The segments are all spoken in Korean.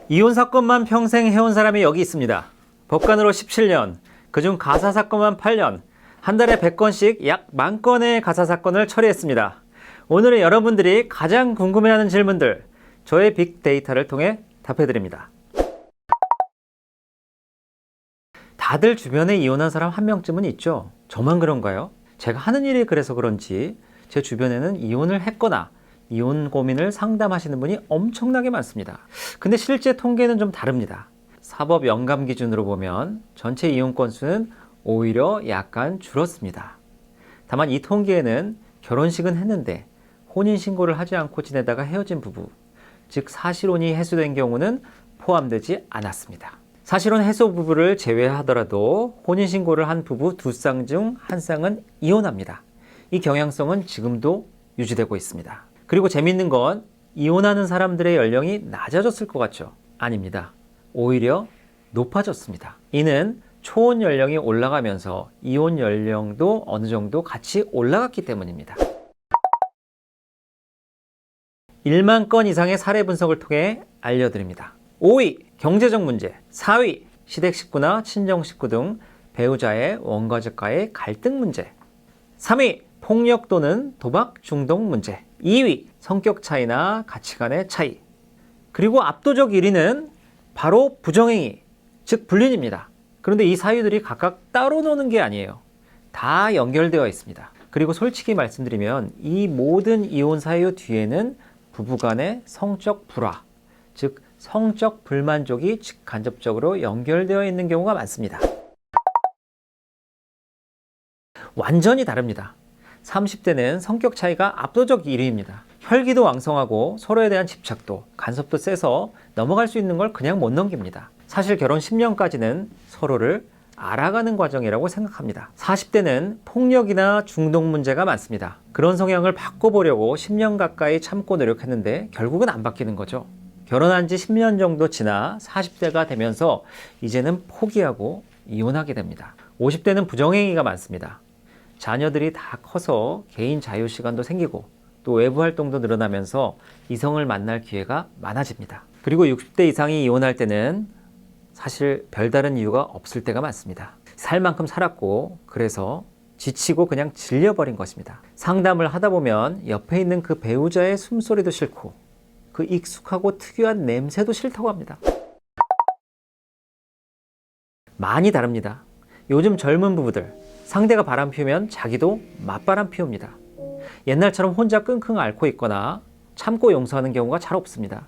이혼 사건만 평생 해온 사람이 여기 있습니다. 법관으로 17년, 그중 가사 사건만 8년, 한 달에 100건씩 약 10,000건의 가사 사건을 처리했습니다. 오늘은 여러분들이 가장 궁금해하는 질문들, 저의 빅데이터를 통해 답해드립니다. 다들 주변에 이혼한 사람 한 명쯤은 있죠? 저만 그런가요? 제가 하는 일이 그래서 그런지 제 주변에는 이혼을 했거나 이혼 고민을 상담하시는 분이 엄청나게 많습니다. 근데 실제 통계는 좀 다릅니다. 사법 연감 기준으로 보면 전체 이혼 건수는 오히려 약간 줄었습니다. 다만 이 통계에는 결혼식은 했는데 혼인신고를 하지 않고 지내다가 헤어진 부부, 즉 사실혼이 해소된 경우는 포함되지 않았습니다. 사실혼 해소 부부를 제외하더라도 혼인신고를 한 부부 2쌍 중 1쌍은 이혼합니다. 이 경향성은 지금도 유지되고 있습니다. 그리고 재밌는 건 이혼하는 사람들의 연령이 낮아졌을 것 같죠? 아닙니다. 오히려 높아졌습니다. 이는 초혼 연령이 올라가면서 이혼 연령도 어느 정도 같이 올라갔기 때문입니다. 1만 건 이상의 사례 분석을 통해 알려드립니다. 5위, 경제적 문제. 4위, 시댁 식구나 친정 식구 등 배우자의 원가족과의 갈등 문제. 3위, 폭력 또는 도박 중독 문제. 2위, 성격 차이나 가치관의 차이. 그리고 압도적 1위는 바로 부정행위, 즉 불륜입니다. 그런데 이 사유들이 각각 따로 노는 게 아니에요. 다 연결되어 있습니다. 그리고 솔직히 말씀드리면 이 모든 이혼 사유 뒤에는 부부간의 성적 불화, 즉 성적 불만족이 직간접적으로 연결되어 있는 경우가 많습니다. 완전히 다릅니다. 30대는 성격 차이가 압도적 1위입니다. 혈기도 왕성하고 서로에 대한 집착도, 간섭도 세서 넘어갈 수 있는 걸 그냥 못 넘깁니다. 사실 결혼 10년까지는 서로를 알아가는 과정이라고 생각합니다. 40대는 폭력이나 중독 문제가 많습니다. 그런 성향을 바꿔보려고 10년 가까이 참고 노력했는데 결국은 안 바뀌는 거죠. 결혼한 지 10년 정도 지나 40대가 되면서 이제는 포기하고 이혼하게 됩니다. 50대는 부정행위가 많습니다. 자녀들이 다 커서 개인 자유 시간도 생기고 또 외부 활동도 늘어나면서 이성을 만날 기회가 많아집니다. 그리고 60대 이상이 이혼할 때는 사실 별다른 이유가 없을 때가 많습니다. 살 만큼 살았고 그래서 지치고 그냥 질려버린 것입니다. 상담을 하다 보면 옆에 있는 그 배우자의 숨소리도 싫고 그 익숙하고 특유한 냄새도 싫다고 합니다. 많이 다릅니다. 요즘 젊은 부부들, 상대가 바람 피우면 자기도 맞바람 피웁니다. 옛날처럼 혼자 끙끙 앓고 있거나 참고 용서하는 경우가 잘 없습니다.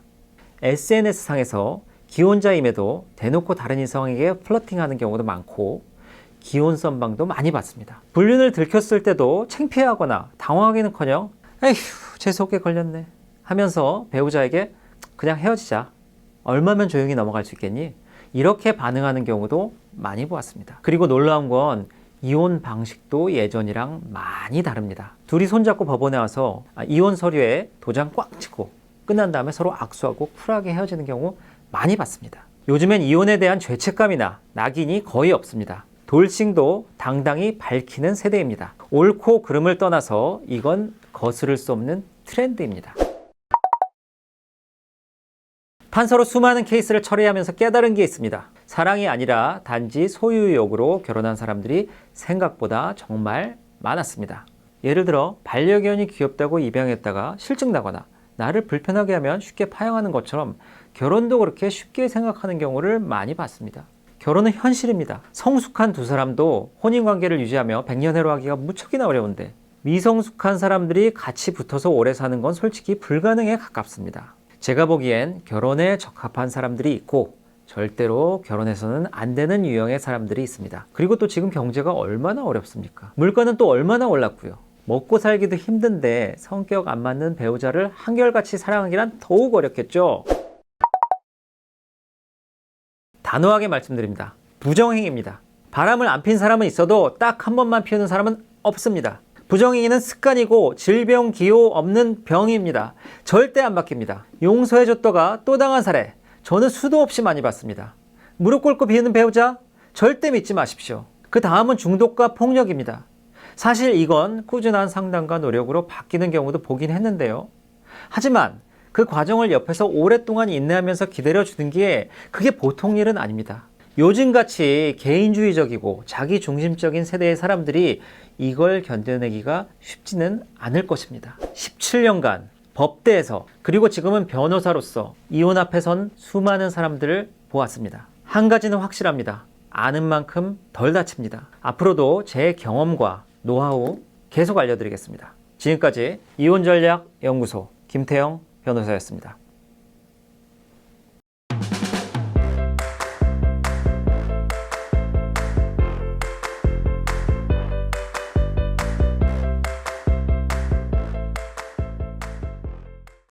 SNS상에서 기혼자임에도 대놓고 다른 이성에게 플러팅하는 경우도 많고 기혼 썸방도 많이 봤습니다. 불륜을 들켰을 때도 창피하거나 당황하기는커녕 에휴 제 속에 걸렸네 하면서 배우자에게 그냥 헤어지자, 얼마면 조용히 넘어갈 수 있겠니? 이렇게 반응하는 경우도 많이 보았습니다. 그리고 놀라운 건 이혼 방식도 예전이랑 많이 다릅니다. 둘이 손잡고 법원에 와서 이혼 서류에 도장 꽉 찍고 끝난 다음에 서로 악수하고 쿨하게 헤어지는 경우 많이 봤습니다. 요즘엔 이혼에 대한 죄책감이나 낙인이 거의 없습니다. 돌싱도 당당히 밝히는 세대입니다. 옳고 그름을 떠나서 이건 거스를 수 없는 트렌드입니다. 판사로 수많은 케이스를 처리하면서 깨달은 게 있습니다. 사랑이 아니라 단지 소유욕으로 결혼한 사람들이 생각보다 정말 많았습니다. 예를 들어 반려견이 귀엽다고 입양했다가 실증 나거나 나를 불편하게 하면 쉽게 파양하는 것처럼 결혼도 그렇게 쉽게 생각하는 경우를 많이 봤습니다. 결혼은 현실입니다. 성숙한 두 사람도 혼인관계를 유지하며 백년해로 하기가 무척이나 어려운데 미성숙한 사람들이 같이 붙어서 오래 사는 건 솔직히 불가능에 가깝습니다. 제가 보기엔 결혼에 적합한 사람들이 있고 절대로 결혼해서는 안 되는 유형의 사람들이 있습니다. 그리고 또 지금 경제가 얼마나 어렵습니까? 물가는 또 얼마나 올랐고요. 먹고 살기도 힘든데 성격 안 맞는 배우자를 한결같이 사랑하기란 더욱 어렵겠죠? 단호하게 말씀드립니다. 부정행위입니다. 바람을 안 핀 사람은 있어도 딱 한 번만 피우는 사람은 없습니다. 부정행위는 습관이고 질병, 기호 없는 병입니다. 절대 안 바뀝니다. 용서해줬다가 또 당한 사례 저는 수도 없이 많이 봤습니다. 무릎 꿇고 비우는 배우자 절대 믿지 마십시오. 그 다음은 중독과 폭력입니다. 사실 이건 꾸준한 상담과 노력으로 바뀌는 경우도 보긴 했는데요. 하지만 그 과정을 옆에서 오랫동안 인내하면서 기다려주는 게 그게 보통 일은 아닙니다. 요즘같이 개인주의적이고 자기중심적인 세대의 사람들이 이걸 견뎌내기가 쉽지는 않을 것입니다. 17년간 법대에서 그리고 지금은 변호사로서 이혼 앞에 선 수많은 사람들을 보았습니다. 한 가지는 확실합니다. 아는 만큼 덜 다칩니다. 앞으로도 제 경험과 노하우 계속 알려드리겠습니다. 지금까지 이혼전략연구소 김태형 변호사였습니다.